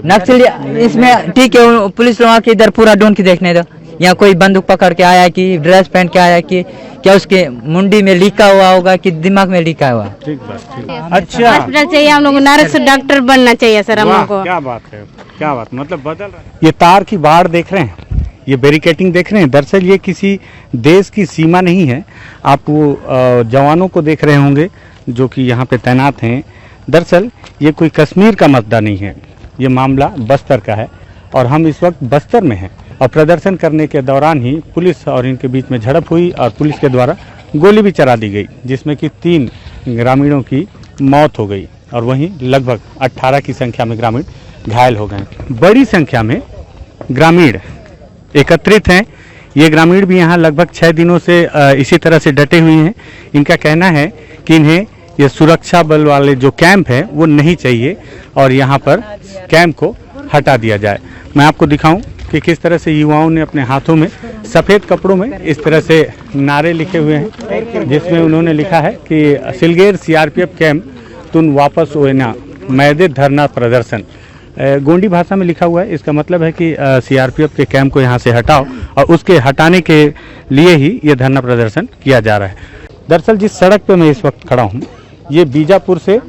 नक्सली इसमें ठीक है, पुलिस लोगों के इधर पूरा ढूंढ के देखने दो। यहाँ कोई बंदूक पकड़ के आया कि ड्रेस पहन के आया कि क्या उसके मुंडी में लीका हुआ होगा कि दिमाग में लीका हुआ। ठीक बात। अच्छा, हॉस्पिटल चाहिए हम लोग, नारद डॉक्टर बनना चाहिए सर हम लोग को। क्या बात है, क्या बात, मतलब बदल रहा है। ये तार की बाड़ देख रहे हैं, ये बैरिकेटिंग देख रहे हैं। दरअसल ये किसी देश की सीमा नहीं है। आप वो जवानों को देख रहे होंगे जो कि यहाँ पे तैनात हैं। दरअसल ये कोई कश्मीर का मुद्दा नहीं है, ये मामला बस्तर का है और हम इस वक्त बस्तर में हैं। और प्रदर्शन करने के दौरान ही पुलिस और इनके बीच में झड़प हुई और पुलिस के द्वारा गोली भी चला दी गई, जिसमें कि 3 ग्रामीणों की मौत हो गई और वहीं लगभग 18 की संख्या में ग्रामीण घायल हो गए। बड़ी संख्या में ग्रामीण एकत्रित हैं। ये ग्रामीण भी यहाँ लगभग 6 दिनों से इसी तरह से डटे हुए हैं। इनका कहना है कि इन्हें ये सुरक्षा बल वाले जो कैंप है वो नहीं चाहिए और यहाँ पर कैंप को हटा दिया जाए। मैं आपको दिखाऊं कि किस तरह से युवाओं ने अपने हाथों में सफ़ेद कपड़ों में इस तरह से नारे लिखे हुए हैं, जिसमें उन्होंने लिखा है कि सिलगेर सीआरपीएफ कैंप तुम वापस ओएना मैदे धरना प्रदर्शन। गोंडी भाषा में लिखा हुआ है। इसका मतलब है कि सीआरपीएफ के कैंप को यहाँ से हटाओ और उसके हटाने के लिए ही ये धरना प्रदर्शन किया जा रहा है। दरअसल जिस सड़क पर मैं इस वक्त खड़ा हूँ ये बीजापुर से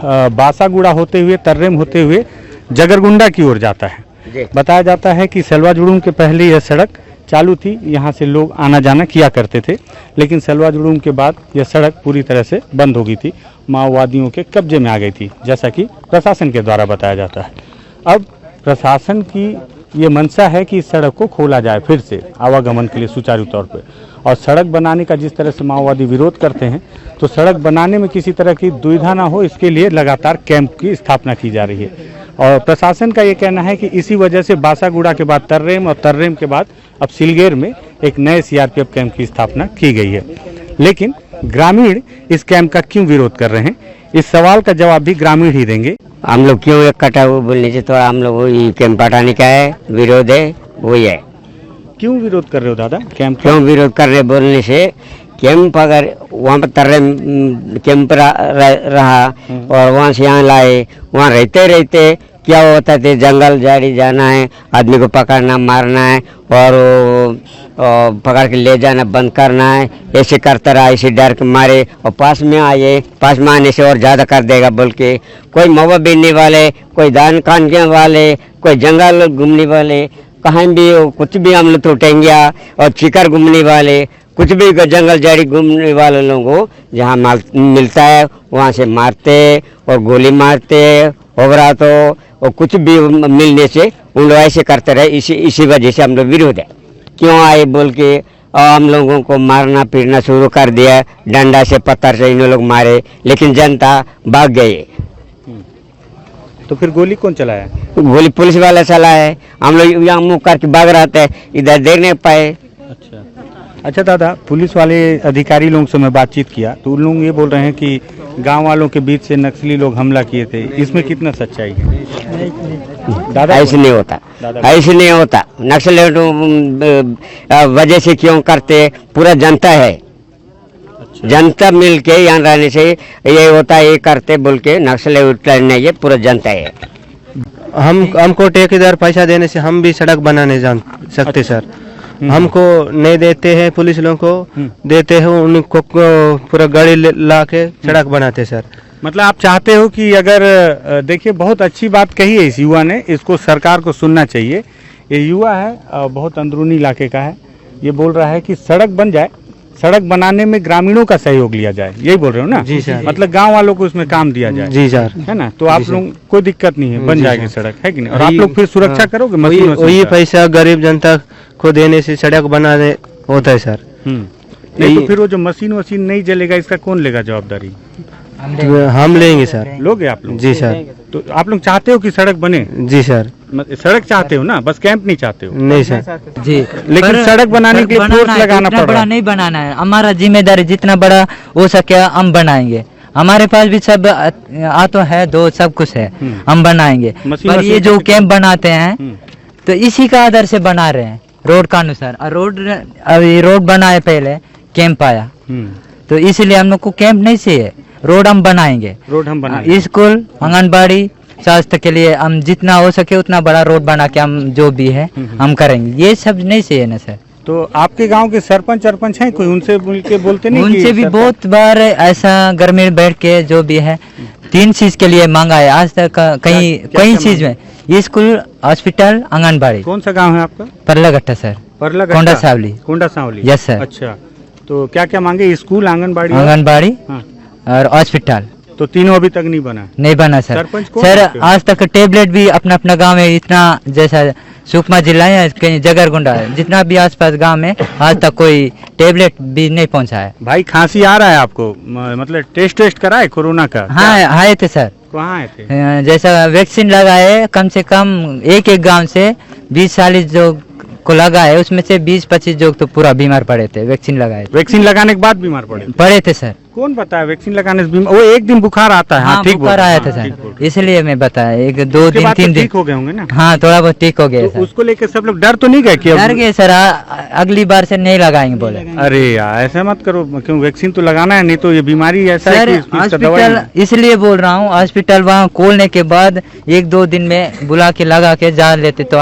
बासागुड़ा होते हुए तर्रेम होते हुए जगरगुंडा की ओर जाता है। बताया जाता है कि सलवा जुड़ूम के पहले यह सड़क चालू थी, यहाँ से लोग आना जाना किया करते थे, लेकिन सलवा जुड़ूम के बाद यह सड़क पूरी तरह से बंद हो गई थी, माओवादियों के कब्जे में आ गई थी, जैसा कि प्रशासन के द्वारा बताया जाता है। अब प्रशासन की ये मंशा है कि इस सड़क को खोला जाए फिर से आवागमन के लिए सुचारू तौर पर। और सड़क बनाने का जिस तरह से माओवादी विरोध करते हैं तो सड़क बनाने में किसी तरह की दुविधा ना हो, इसके लिए लगातार कैंप की स्थापना की जा रही है। और प्रशासन का ये कहना है कि इसी वजह से बासागुड़ा के बाद तर्रेम और तर्रेम के बाद अब सिलगेर में एक नए सीआरपीएफ कैंप की स्थापना की गई है। लेकिन ग्रामीण इस कैंप का क्यों विरोध कर रहे हैं, इस सवाल का जवाब भी ग्रामीण ही देंगे। हम लोग क्यों इकट्ठा हुए बोलने से थोड़ा हम लोग वही कैंप हटाने का है, विरोध है, वही है। क्यों विरोध कर रहे हो दादा कैंप? क्यों विरोध कर रहे बोलने से कैंप अगर वहाँ पर तर्रेम कैंप रहा और वहाँ से यहाँ लाए, वहाँ रहते रहते क्या होता थे, जंगल झाड़ी जाना है, आदमी को पकड़ना मारना है और पकड़ के ले जाना बंद करना है, ऐसे करता रहा, इसी डर के मारे और पास में आने से और ज़्यादा कर देगा बोल के कोई मवा बीनने वाले, कोई दान खाने वाले, कोई जंगल घूमने वाले, कहीं भी कुछ भी हम लोग टूटेंगे और शिकार घूमने वाले, कुछ भी जंगल झाड़ी घूमने वाले लोगों को जहाँ माल मिलता है वहाँ से मारते और गोली मारते होगा तो और कुछ भी मिलने से उन लोग ऐसे करते रहे। इसी वजह से हम लोग विरोध है। क्यों आए बोल के हम लोगों को मारना पीटना शुरू कर दिया, डंडा से पत्थर से इन लोग मारे, लेकिन जनता भाग गई। तो फिर गोली कौन चलाया? गोली पुलिस वाला चला है। हम लोग यहाँ मुँह करके भाग रहे थे, इधर देख नहीं पाए। अच्छा दादा, पुलिस वाले अधिकारी लोगों से मैं बातचीत किया तो उन लोग ये बोल रहे हैं कि गांव वालों के बीच से नक्सली लोग हमला किए थे, इसमें कितना सच्चाई है? दादा ऐसे नहीं होता, ऐसे नहीं होता। नक्सल वजह से क्यों करते, पूरा जनता है। अच्छा। जनता मिल के यहाँ रहने से ये होता है, ये करते बोल के नक्सल लड़ने, ये पूरा जनता है। हमको ठेकेदार पैसा देने से हम भी सड़क बनाने जा सकते। अच्छा। सर हमको नहीं देते हैं, पुलिस लोगों को देते हैं, उनको पूरा गाड़ी ला के सड़क बनाते सर। मतलब आप चाहते हो कि अगर देखिए बहुत अच्छी बात कही है इस युवा ने, इसको सरकार को सुनना चाहिए। ये युवा है बहुत अंदरूनी इलाके का है, ये बोल रहा है कि सड़क बन जाए, सड़क बनाने में ग्रामीणों का सहयोग लिया जाए, यही बोल रहे हो ना? जी सर। मतलब गांव वालों को इसमें काम दिया जाए। जी सर, है ना? तो आप लोग कोई दिक्कत नहीं है, बन जाएगी सड़क, है कि नहीं? और आप लोग फिर सुरक्षा करोगे मशीनों से? वही पैसा गरीब जनता को देने से सड़क बनाने होता है सर। नहीं तो फिर वो जो मशीन नहीं चलेगा, इसका कौन लेगा जवाबदारी? हम लेंगे सर। लोगे आप लोग? जी सर। तो आप लोग चाहते हो कि सड़क बने? जी सर। सड़क चाहते हो ना, बस कैंप नहीं चाहते हो? नहीं सर। जी, लेकिन पर सड़क बनाने के लिए बनाना फोर्स है, लगाना इतना पड़ रहा बड़ा है। नहीं बनाना है, हमारा जिम्मेदारी जितना बड़ा हो सके हम बनाएंगे। हमारे पास भी सब आ तो है, दो सब कुछ है, हम बनाएंगे। मशीन पर ये जो कैंप बनाते हैं हम्म। तो इसी का आधार से बना रहे हैं, रोड का अनुसार। और रोड बनाए पहले कैंप आया, तो इसलिए हम लोग को कैंप नहीं चाहिए, रोड हम बनाएंगे। रोड हम बनाएंगे। स्कूल, आंगनबाड़ी, स्वास्थ्य के लिए हम जितना हो सके उतना बड़ा रोड बना के हम जो भी है हम करेंगे। ये सब नहीं चाहिए ना सर। तो आपके गांव के सरपंच हैं कोई, उनसे मिल के बोलते नहीं? उनसे भी बहुत बार ऐसा घर में बैठ के जो भी है 3 चीज के लिए मांगा है आज तक, कई चीज में, स्कूल, हॉस्पिटल, आंगनबाड़ी। कौन सा गांव है आपका? परलागट्टा सर, परलागट्टा, कोंडा सावली। कोंडा सावली, यस सर। अच्छा, तो क्या क्या मांगे? स्कूल, आंगनबाड़ी आंगनबाड़ी हाँ। और हॉस्पिटल। तो तीनों अभी तक नहीं बना? नहीं बना सर। सरपंच कौन सर है? आज तक टेबलेट भी अपना अपना गांव में इतना, जैसा सुकमा जिला है कहीं जगरगुंडा है, जितना भी आसपास गांव में आज तक कोई टेबलेट भी नहीं पहुंचा है। भाई खांसी आ रहा है आपको, मतलब टेस्ट कराए कोरोना का? हाँ आए थे सर। कहाँ आए थे? जैसा वैक्सीन लगाए कम से कम एक गांव से 20-40 जो को लगा है, उसमें से 20-25 लोग तो पूरा बीमार पड़े थे, वैक्सीन लगाए थे। वैक्सीन लगाने के बाद बीमार पड़े थे सर। कौन बताया वैक्सीन लगाने से बीमार? वो एक दिन बुखार आता है। हाँ, ठीक बुखार आया था ठीक सर, इसलिए मैं बताया 1-2 दिन 3 दिन ठीक हो गए होंगे ना? हाँ थोड़ा बहुत ठीक हो गया तो सर। उसको लेके सब लोग डर तो नहीं गए कि अब- डर गए सर, अगली बार से नहीं लगाएंगे बोले। अरे यार ऐसा मत करो, क्यों? वैक्सीन तो लगाना है, नहीं तो ये बीमारी ऐसा है सर कि इसका दवाई हॉस्पिटल नहीं। इसलिए बोल रहा हूँ, हॉस्पिटल वहाँ खोलने के बाद 1-2 दिन में बुला के लगा के जा लेते तो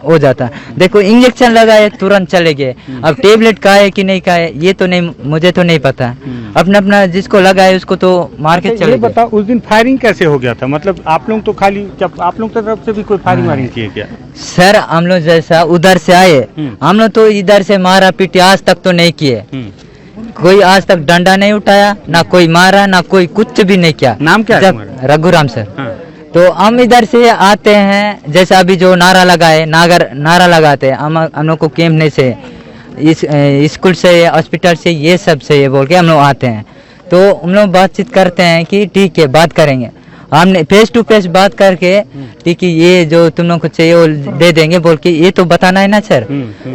हो जाता। देखो इंजेक्शन लगाए तुरंत चले गए, अब टेबलेट का है कि नहीं का है ये तो नहीं, मुझे तो नहीं पता। अपना अपना जिसको लगाए उसको तो मार के अच्छा, चले ये गए। बताओ उस दिन फायरिंग कैसे हो गया था? मतलब आप लोग तो खाली, जब आप लोग की तरफ से भी कोई फायरिंग वायरिंग किए क्या? सर हम लोग जैसा उधर से आए, हम लोग तो इधर से मारा पीटी आज तक तो नहीं किए। कोई आज तक डंडा नहीं उठाया, ना कोई मारा, ना कोई कुछ भी नहीं किया। नाम क्या है जब तुम्हारा? रघुराम सर। हाँ। तो हम इधर से आते हैं, जैसा अभी जो नारा लगाए, नारा लगाते हैं, हम लोग को कैंप नहीं से, इस स्कूल से, हॉस्पिटल से, ये सब से ये बोल के हम लोग आते हैं। तो हम लोग बातचीत करते हैं कि ठीक है बात करेंगे, हमने फेस टू फेस बात करके ठीक है ये जो तुम लोग को चाहिए वो दे देंगे बोल के, ये तो बताना है ना सर।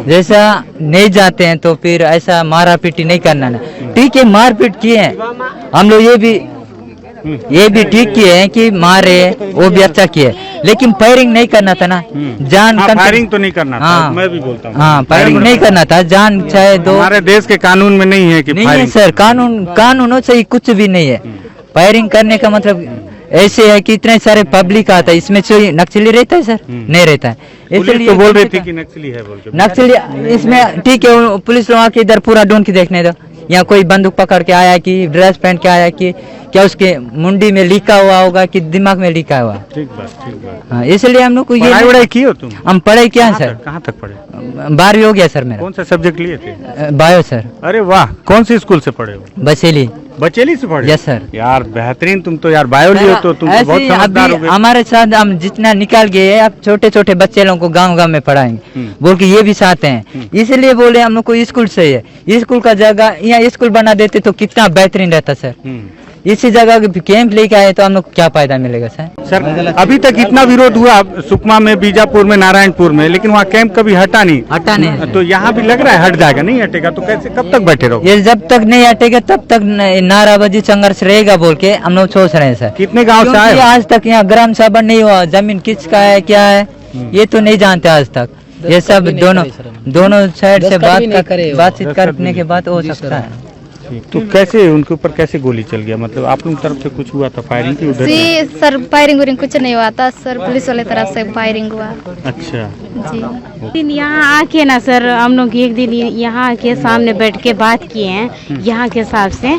जैसा नहीं जाते हैं तो फिर ऐसा मारा पीटी नहीं करना ना। ठीक है मारपीट किए हैं हम लोग, ये भी ठीक किए हैं कि मारे, वो भी अच्छा किए, लेकिन फायरिंग नहीं करना था ना। जान फायरिंग तो नहीं करना था, मैं भी बोलता हूँ। हाँ फायरिंग नहीं करना था, जान चाहे दो। हमारे देश के कानून में नहीं है कि नहीं है फायरिंग। सर, कानूनों से ही कुछ भी नहीं है। फायरिंग करने का मतलब ऐसे है कि इतने सारे पब्लिक आता है, इसमें कोई नक्सली रहता है सर? नहीं रहता है। पुलिस तो बोल रही थी कि नक्सली है बोल के। नक्सली इसमें ठीक है, पुलिस लोग आके इधर पूरा ढूंढ के देखने दो, यहाँ कोई बंदूक पकड़ के आया कि ड्रेस पहन के आया कि क्या उसके मुंडी में लिखा हुआ होगा कि दिमाग में लिखा हुआ। ठीक बात। हाँ, इसलिए हम लोग को पढ़ाई वढ़ाई की हो तुम? हम पढ़ाई क्या है सर? कहाँ तक पढ़े? 12वीं हो गया सर मेरा। कौन सा सब्जेक्ट लिए थे? Bio sir. अरे वाह, कौन सी स्कूल से पढ़े हो? बसेली। बचेली से पढ़े? Yes sir. यार बेहतरीन, तुम तो यार बायो लिए हो तो तुम तो बहुत ऐसे समझदार अभी हो गए। हमारे साथ हम जितना निकाल गए, अब छोटे छोटे बच्चे लोगों को गांव में पढ़ाएंगे बोल के ये भी चाहते हैं। इसलिए बोले हम लोग को स्कूल से है, स्कूल का जगह यहाँ स्कूल बना देते तो कितना बेहतरीन रहता सर। इसी जगह कैंप लेके आए तो हम लोग क्या फायदा मिलेगा सर? सर अभी तक इतना विरोध हुआ सुकमा में, बीजापुर में, नारायणपुर में, लेकिन वहाँ कैंप कभी हटा नहीं। तो यहाँ भी लग रहा है हट जाएगा, नहीं हटेगा तो कैसे, कब तक बैठे रहो? ये जब तक नहीं हटेगा तब तक नाराबाजी संघर्ष रहेगा बोल के हम लोग सोच रहे हैं सर। कितने गाँव से आए? आज तक यहाँ ग्राम सभा नहीं हुआ, जमीन किसका है क्या है ये तो नहीं जानते आज तक। ये सब दोनों साइड से बातचीत करने के बाद हो सकता है। तो कैसे उनके ऊपर कैसे गोली चल गया? मतलब आप लोग तरफ से कुछ हुआ था फायरिंग की उधर? जी सर, फायरिंग वरिंग कुछ नहीं हुआ था सर, पुलिस वाले तरफ से फायरिंग हुआ। अच्छा जी। दिन यहाँ आके ना सर, हम लोग एक दिन यहाँ आके सामने बैठ के बात किए हैं यहाँ के हिसाब से,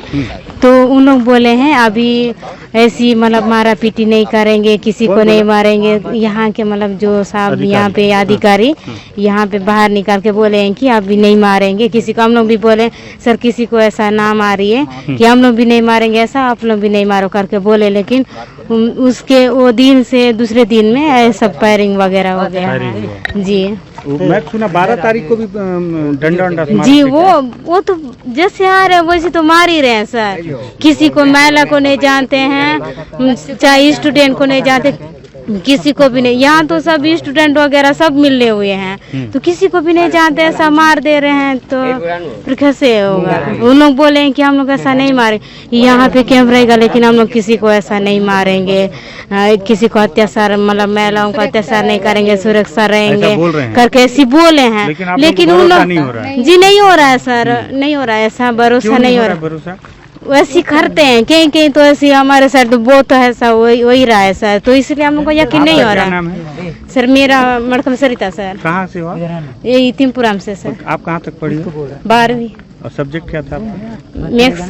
तो उन लोग बोले हैं अभी ऐसी मतलब मारा पीटी नहीं करेंगे, किसी को नहीं मारेंगे। यहाँ के मतलब जो साहब यहाँ पे अधिकारी यहाँ पे बाहर निकाल के बोले हैं कि अभी नहीं मारेंगे किसी को। हम लोग भी बोले सर किसी को ऐसा ना मारिए कि हम लोग भी नहीं मारेंगे ऐसा, आप लोग भी नहीं मारो करके बोले, लेकिन उसके वो दिन से दूसरे दिन में ऐसा फायरिंग वगैरह हो गया है। जी मैं सुना 12 तारीख को भी डंडा जी, वो तो जैसे आ रहे वैसे तो मार ही रहे हैं सर। किसी को महिला को नहीं जानते हैं, चाहे स्टूडेंट को नहीं जानते, किसी को भी नहीं। यहाँ तो सब स्टूडेंट वगैरह सब मिले हुए हैं, तो किसी को भी नहीं जानते, ऐसा मार दे रहे हैं, तो फिर कैसे होगा। उन लोग बोले हैं कि हम लोग ऐसा नहीं मारे, यहाँ पे कैंप रहेगा लेकिन हम लोग किसी को ऐसा नहीं मारेंगे, किसी को अत्याचार मतलब महिलाओं को अत्याचार नहीं करेंगे, सुरक्षा रहेंगे करके ऐसी बोले हैं। लेकिन उन लोग जी नहीं हो रहा है सर, नहीं हो रहा है, ऐसा भरोसा नहीं हो रहा। वैसे करते हैं कहीं कहीं तो ऐसी हमारे सर तो बहुत तो ऐसा वही रहा है सर, तो इसलिए हम लोग को यकीन नहीं हो रहा है। सर मेरा मड़कम सरिता सर। कहाँ से हो? यही तिमपुराम से सर। आप कहाँ तक पढ़ी हो? 12वीं। और सब्जेक्ट क्या था आपका? मैथ्स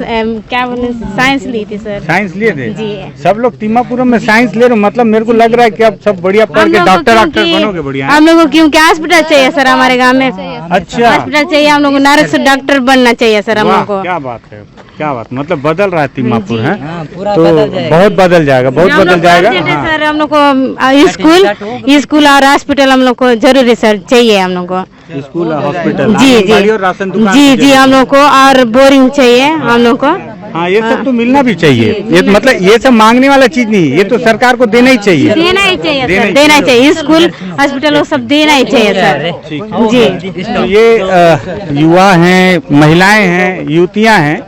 क्या बोले, साइंस ली थी सर। साइंस लिए थे जी। सब लोग तिम्मापुरम में साइंस ले रहे हो, मतलब मेरे को लग रहा है कि अब सब बढ़िया पढ़ के डॉक्टर बनोगे। बढ़िया हम लोग को क्योंकि हॉस्पिटल चाहिए सर हमारे गाँव में। अच्छा हॉस्पिटल चाहिए हम लोग को, नारक से डॉक्टर बनना चाहिए सर हम लोग को। क्या बात है, क्या बात, मतलब बदल रहा है तिम्मापुर है, पूरा तो बदल जाएगा। बहुत बदल जाएगा, बहुत बदल जाएगा। हाँ। सर हम लोग को स्कूल और हॉस्पिटल हम लोग को जरूरी सर चाहिए हम लोग को। स्कूल हॉस्पिटल जी जी और राशन दुकान जी हम लोग को, और बोरिंग चाहिए हम लोग को। हाँ ये सब तो मिलना भी चाहिए, ये मतलब ये सब मांगने वाला चीज नहीं, ये तो सरकार को देना ही चाहिए, देना ही चाहिए सर, देना ही चाहिए। स्कूल हॉस्पिटल वो सब देना ही चाहिए सर जी। तो ये युवा हैं, महिलाएं हैं, युवतियां हैं,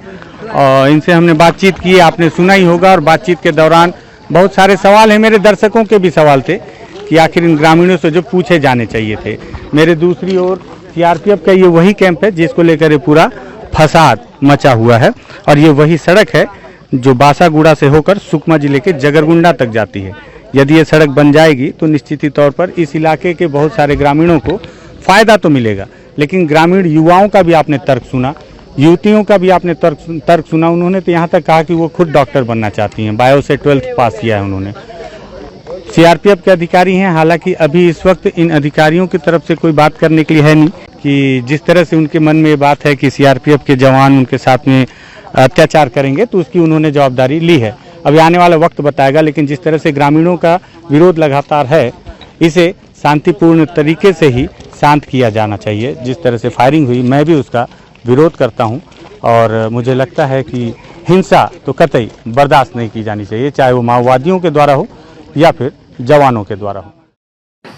और इनसे हमने बातचीत की, आपने सुना ही होगा। और बातचीत के दौरान बहुत सारे सवाल हैं, मेरे दर्शकों के भी सवाल थे कि आखिर इन ग्रामीणों से जो पूछे जाने चाहिए थे। मेरे दूसरी ओर सीआरपीएफ का ये वही कैंप है जिसको लेकर ये पूरा फसाद मचा हुआ है, और ये वही सड़क है जो बासागुड़ा से होकर सुकमा जिले के जगरगुंडा तक जाती है। यदि ये सड़क बन जाएगी तो निश्चित ही तौर पर इस इलाके के बहुत सारे ग्रामीणों को फायदा तो मिलेगा, लेकिन ग्रामीण युवाओं का भी आपने तर्क सुना, युवतियों का भी आपने तर्क सुना। उन्होंने तो यहाँ तक कहा कि वो खुद डॉक्टर बनना चाहती हैं, बायो से 12th पास किया है उन्होंने। सीआरपीएफ के अधिकारी हैं, हालांकि अभी इस वक्त इन अधिकारियों की तरफ से कोई बात करने के लिए है नहीं, कि जिस तरह से उनके मन में ये बात है कि सीआरपीएफ के जवान उनके साथ में अत्याचार करेंगे, तो उसकी उन्होंने जवाबदारी ली है। अभी आने वाला वक्त बताएगा, लेकिन जिस तरह से ग्रामीणों का विरोध लगातार है, इसे शांतिपूर्ण तरीके से ही शांत किया जाना चाहिए। जिस तरह से फायरिंग हुई, मैं भी उसका विरोध करता हूं, और मुझे लगता है कि हिंसा तो कतई बर्दाश्त नहीं की जानी चाहिए, चाहे वो माओवादियों के द्वारा हो या फिर जवानों के द्वारा हो।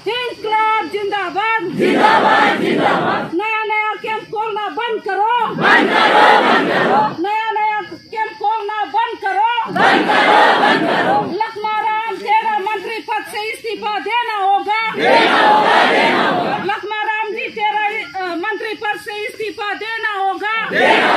इंकलाब जिंदाबाद जिंदाबाद जिंदाबाद। नया नया कैंप खोलना बंद करो, बंद करो, बंद करो। नया नया कैंप खोलना बंद करो, बंद करो, बंद करो। लखमाराम तेरा मंत्री पद से इस्तीफा देना होगा, देना होगा, देना होगा। लखमाराम जी तेरा मंत्री पद से इस्तीफा देना होगा, देना